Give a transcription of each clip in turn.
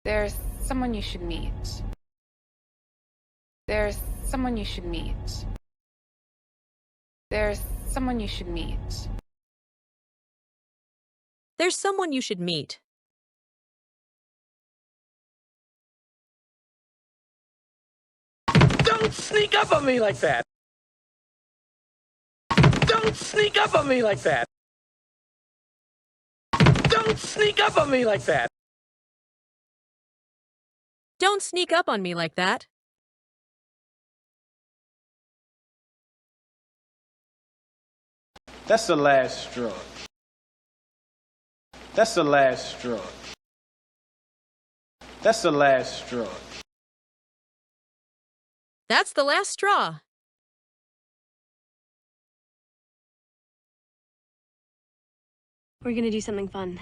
There's someone you should meet. There's someone you should meet. There's someone you should meet. There's someone you should meet. Don't sneak up on me like that! Don't sneak up on me like that! Don't sneak up on me like that! Don't sneak up on me like that. That's the last straw. That's the last straw. That's the last straw. That's the last straw. We're gonna do something fun.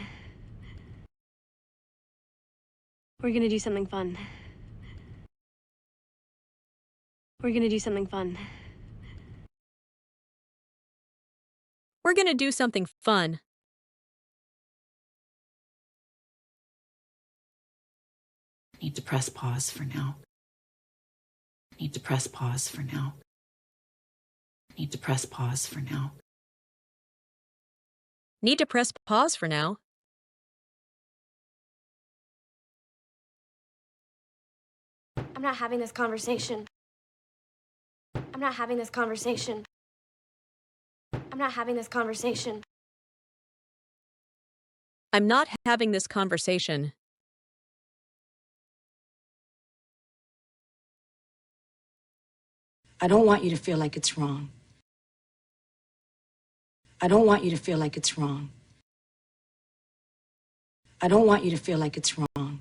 We're gonna do something fun. We're gonna do something fun. We're gonna do something fun. Need to press pause for now. Need to press pause for now. Need to press pause for now. Need to press pause for now. I'm not having this conversation. I'm not having this conversation. I'm not having this conversation. I'm not having this conversation. I don't want you to feel like it's wrong. I don't want you to feel like it's wrong. I don't want you to feel like it's wrong.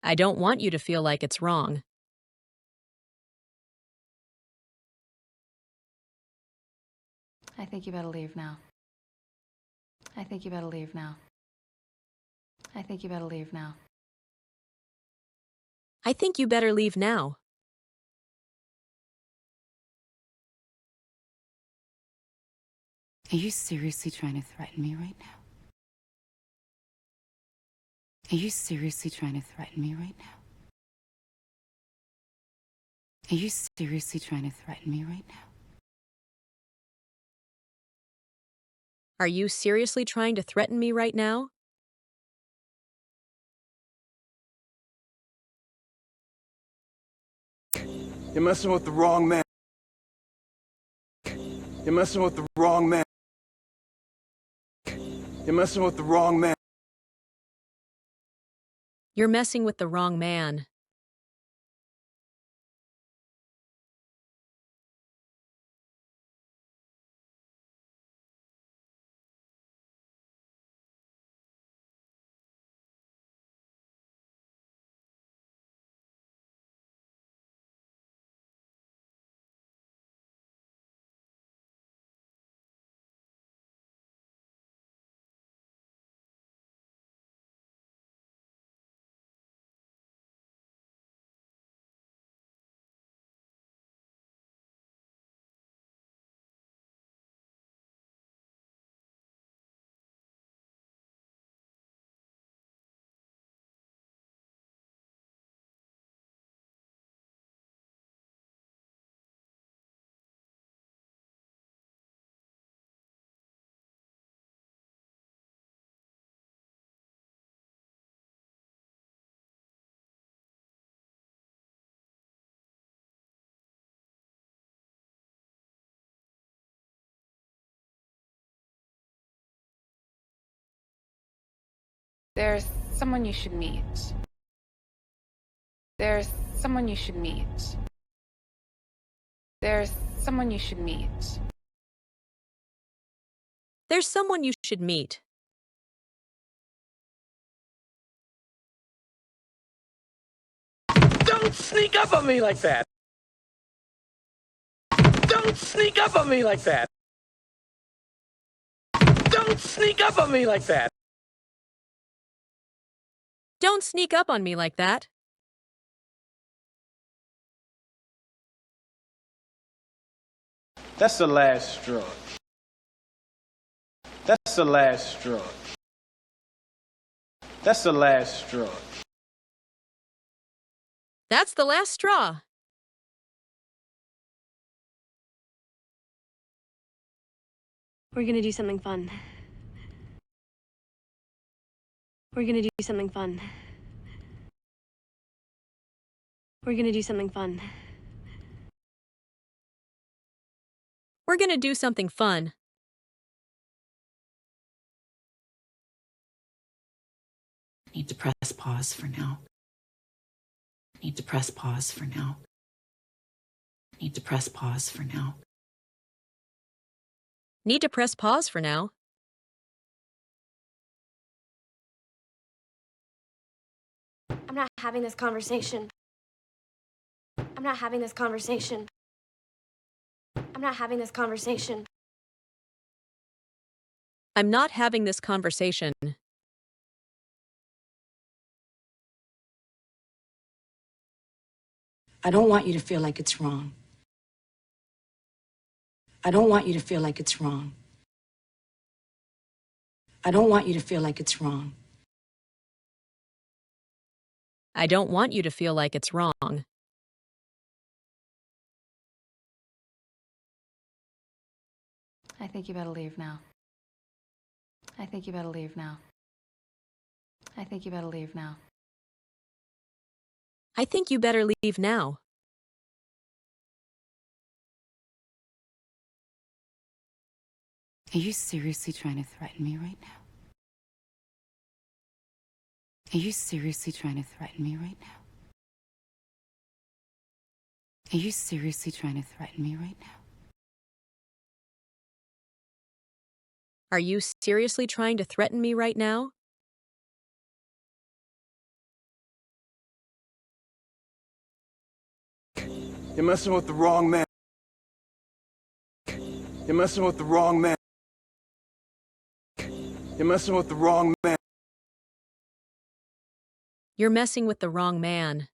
I don't want you to feel like it's wrong. I think you better leave now. I think you better leave now. I think you better leave now. I think you better leave now. Are you seriously trying to threaten me right now? Are you seriously trying to threaten me right now? Are you seriously trying to threaten me right now? Are you seriously trying to threaten me right now? You're messing with the wrong man. You're messing with the wrong man. You're messing with the wrong man. You're messing with the wrong man. There's someone you should meet. There's someone you should meet. There's someone you should meet. There's someone you should meet. Don't sneak up on me like that! Don't sneak up on me like that! Don't sneak up on me like that! Don't sneak up on me like that. That's the last straw. That's the last straw. That's the last straw. That's the last straw. We're gonna do something fun. We're gonna do something fun. We're gonna do something fun. We're gonna do something fun. Need to press pause for now. Need to press pause for now. Need to press pause for now. Need to press pause for now. I'm not having this conversation. I'm not having this conversation. I'm not having this conversation. I'm not having this conversation. I don't want you to feel like it's wrong. I don't want you to feel like it's wrong. I don't want you to feel like it's wrong. I don't want you to feel like it's wrong. I think you better leave now. I think you better leave now. I think you better leave now. I think you better leave now. Are you seriously trying to threaten me right now? Are you seriously trying to threaten me right now? Are you seriously trying to threaten me right now? Are you seriously trying to threaten me right now? You're messing with the wrong man. You're messing with the wrong man. You're messing with the wrong man. You're messing with the wrong man.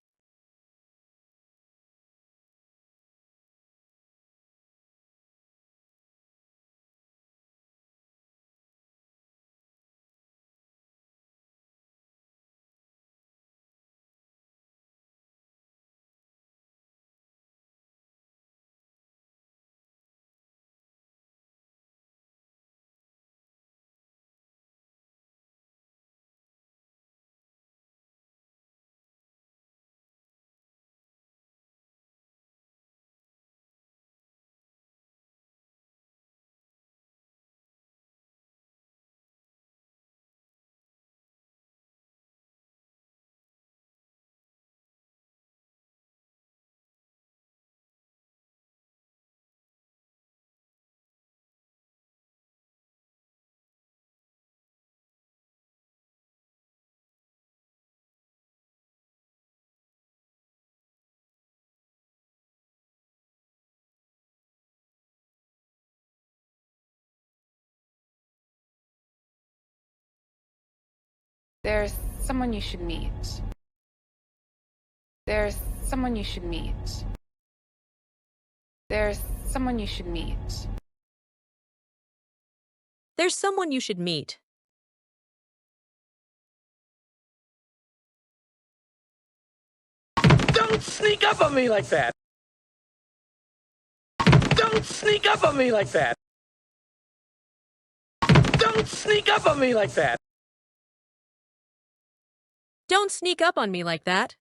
There's someone you should meet. There's someone you should meet. There's someone you should meet. There's someone you should meet. Don't sneak up on me like that. Don't sneak up on me like that. Don't sneak up on me like that. Don't sneak up on me like that.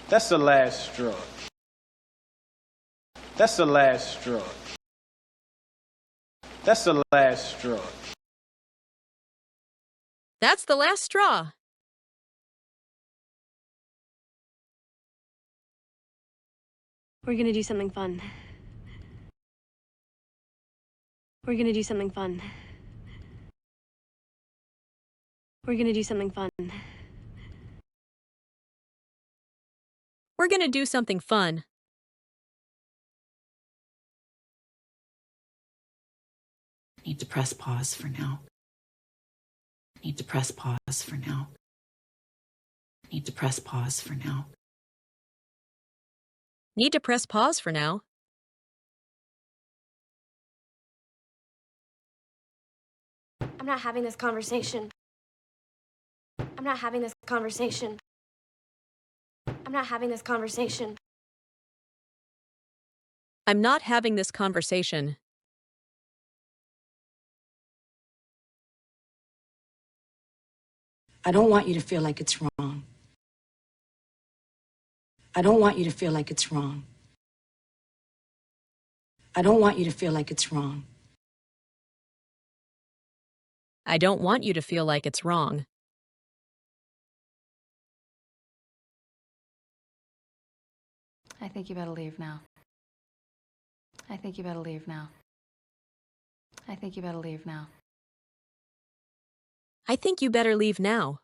That's the last straw. That's the last straw. That's the last straw. That's the last straw. We're gonna do something fun. We're gonna do something fun. We're gonna do something fun. We're gonna do something fun. Need to press pause for now. Need to press pause for now. Need to press pause for now. Need to press pause for now. I'm not having this conversation. I'm not having this conversation. I'm not having this conversation. I'm not having this conversation. I don't want you to feel like it's wrong. I don't want you to feel like it's wrong. I don't want you to feel like it's wrong. I don't want you to feel like it's wrong. I think you better leave now. I think you better leave now. I think you better leave now. I think you better leave now.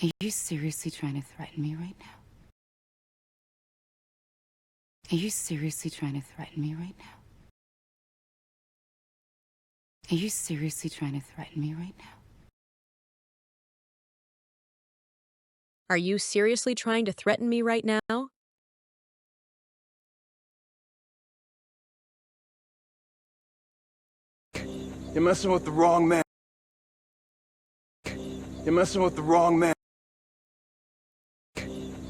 Are you seriously trying to threaten me right now? Are you seriously trying to threaten me right now? Are you seriously trying to threaten me right now? Are you seriously trying to threaten me right now? You're messing with the wrong man. You're messing with the wrong man.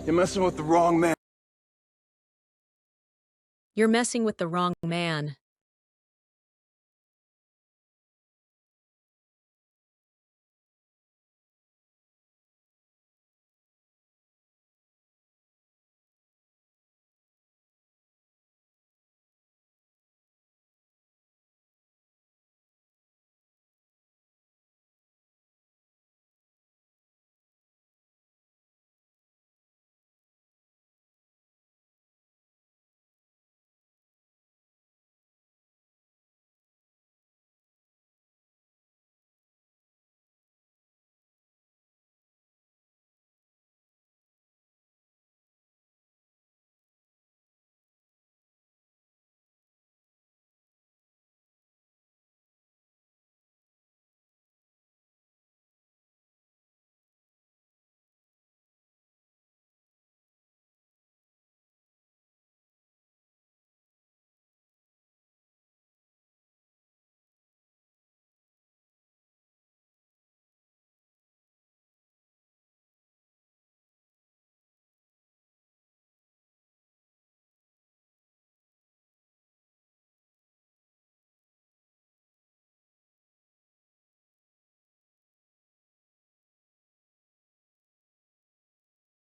You're messing with the wrong man. You're messing with the wrong man.